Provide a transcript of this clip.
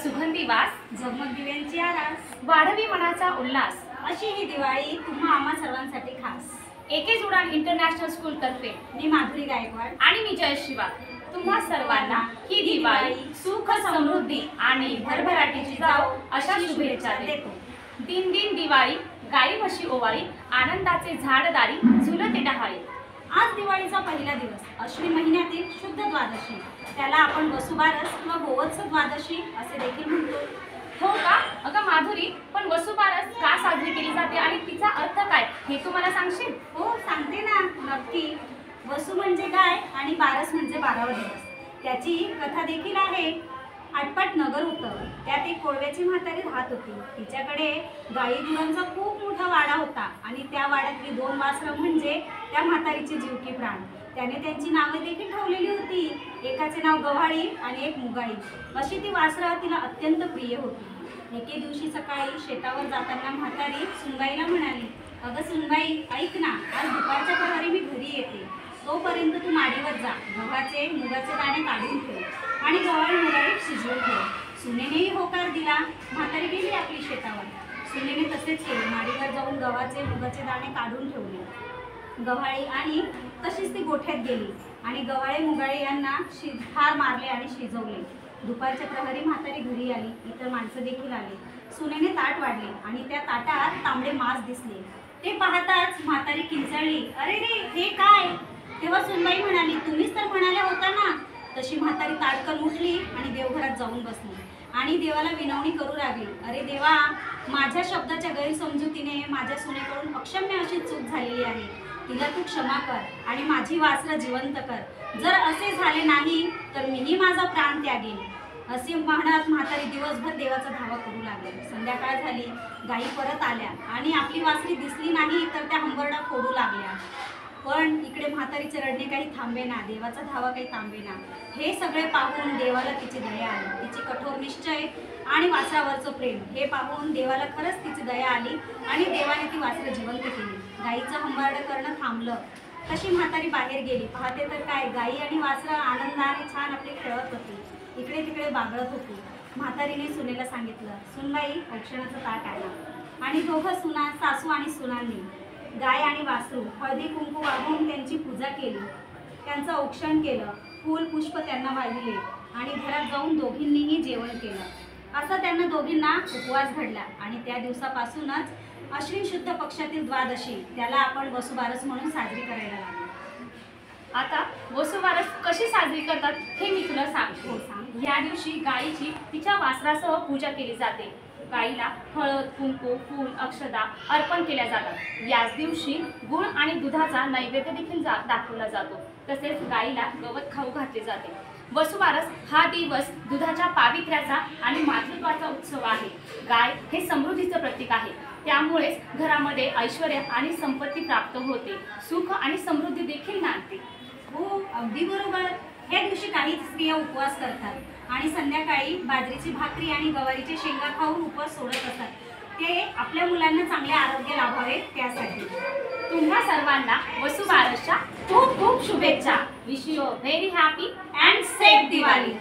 सुगंधी वास, झगमग दिव्यांची आरास, वाढवी मनाचा उल्हास, अशी ही दिवाळी तुम्हा आम्हा सर्वांसाठी खास। एकेज उडान इंटरनॅशनल स्कूल तर्फे मी माधुरी गायकवाड आणि मी जय शिवा तुम्हा सर्वांना ही दिवाळी सुख समृद्धी आणि भरभराटीची जाओ अशा शुभेच्छा देतो। दिन दिन दिवाळी गाई म्हशी ओवाळी, आनंदाचे झाडदारी झुलते डहाळी। आज दिवाळीचा पहिला दिवस, अश्विन महिन्यातील शुद्ध द्वादशी, त्याला आपण वसुबारस किंवा गोवत्स द्वादशी असे देखील म्हणतो। हो का? अगं माधुरी, पण वसुबारस का साजरी केली जाते आणि तिचा अर्थ काय हे तू मला सांगशील? हो सांगते ना, नक्की। वसु म्हणजे गाय आणि बारस म्हणजे 12वा दिवस। त्याची कथा देखील आहे। आटपाट नगर होतं, त्यात एक कोळव्याची म्हातारी राहत होती। तिच्याकडे गाई गुरांचा खूप मोठा वाडा होता आणि त्या वाड्यातली 2 वासरं म्हणजे त्या म्हातारीचे जीव की प्राण। त्याने त्यांची नावे देखील ठेवलेली होती। एकाचे नाव गव्हाळी आणि एक मुगाळी, अशी ती वासरं तिला अत्यंत प्रिय होती। एके दिवशी सकाळी शेतावर जाताना म्हातारी सुनबाईला म्हणाली, अगं सुनबाई, ऐक ना, आज दुपारच्या प्रहरी मी घरी येते, तोपर्यंत तू माडीवर जा, गव्हाचे मुगाचे दाणे काढून ठेव आणि गव्हाळी मुगाळी शिजवून ठेव। सुनेनेही होकार दिला। म्हातारी गेली आपली शेतावर। सुनेने तसेच केले, माडीवर जाऊन गव्हाचे मुगाचे दाणे काढून ठेवले। गव्हाळी आणि तशीच ती गोठ्यात गेली आणि गव्हाळे मुगाळे यांना ठार मारले आणि शिजवले। दुपारच्या प्रहरी म्हातारी घरी आली, इतर माणसं देखील आली। सुनेने ताट वाढले आणि त्या ताटात तांबडे मांस दिसले। ते पाहताच म्हातारी किंचाळली, अरे रे, हे काय? तेव्हा सुनबाई म्हणाली, तुम्हीच तर म्हणाल्या होता ना। तशी म्हातारी ताडकन उठली आणि देवघरात जाऊन बसली आणि देवाला विनवणी करू लागली, अरे देवा, माझ्या शब्दाच्या गैरसमजुतीने माझ्या सुनेकडून अक्षम्य अशी चूक झालेली आहे, तिला तू क्षमा कर आणि माझी वासरं जिवंत कर। जर असे झाले नाही तर मीही माझा प्राण त्यागेन। असे म्हणत म्हातारी दिवसभर देवाचा धावा करू लागली। संध्याकाळ झाली, गायी परत आल्या आणि आपली वासरी दिसली नाही तर त्या हंबरडा फोडू लागल्या। पण इकडे म्हातारीचे रडणे काही थांबेना, देवाचा धावा काही थांबेना। हे सगळे पाहून देवाला तिची दया आली। तिची कठोर निश्चय आणि वासरावरचं प्रेम हे पाहून देवाला खरंच तिची दया आली आणि देवाने ती वासरं जिवंत केली। गायीचं हंबरडं करणं थांबलं। तशी म्हातारी बाहेर गेली। पाहते तर काय, गायी आणि वासरं आनंदाने छान आपले खेळत होती, इकडे तिकडे बागडत होती। म्हातारीने सुनेला सांगितलं, सुनबाई, औक्षणाचं ताट आणा। आणि दोघं सुना, सासू आणि सुनांनी गाय आणि वासरू हळदी कुंकू वाहून त्यांची पूजा केली, त्यांचं औक्षण केलं, फूल पुष्प त्यांना वाहिले आणि घरात जाऊन दोघींनीही जेवण केलं। असं त्यांना दोघींना उपवास घडला आणि त्या दिवसापासूनच अश्विन शुद्ध पक्षातील द्वादशी, त्याला आपण वसुबारस म्हणून साजरी करायला लागलो। आता वसुबारस कशी साजरी करतात हे मी तुला सांगतो। हो सांग। या दिवशी गायीची तिच्या वासरासह पूजा केली जाते। गायीला हळद कुंकू फूल अक्षदा अर्पण केल्या जातात। याच दिवशी गुळ आणि दुधाचा नैवेद्य देखील दाखवला जातो। तसेच गायीला गवत खाऊ घातले जाते। वसुबारस हा दिवस दुधाच्या पावित्र्याचा आणि मातृत्वाचा उत्सव आहे। गाय हे समृद्धीचं प्रतीक आहे, त्यामुळेच घरामध्ये ऐश्वर आणि संपत्ती प्राप्त होते, सुख आणि समृद्धी देखील नांदते। हो अगदी बरोबर। ह्या दिवशी काही स्त्रिया उपवास करतात आणि संध्याकाळी बाजरीची भाकरी आणि गवारीचे शेंगा खाऊन उपवास सोडत असतात, ते आपल्या मुलांना चांगले आरोग्य लाभावे त्यासाठी। तुम्हा सर्वांना वसुबारसच्या खूप खूप शुभेच्छा। Wish you a very happy and safe Diwali.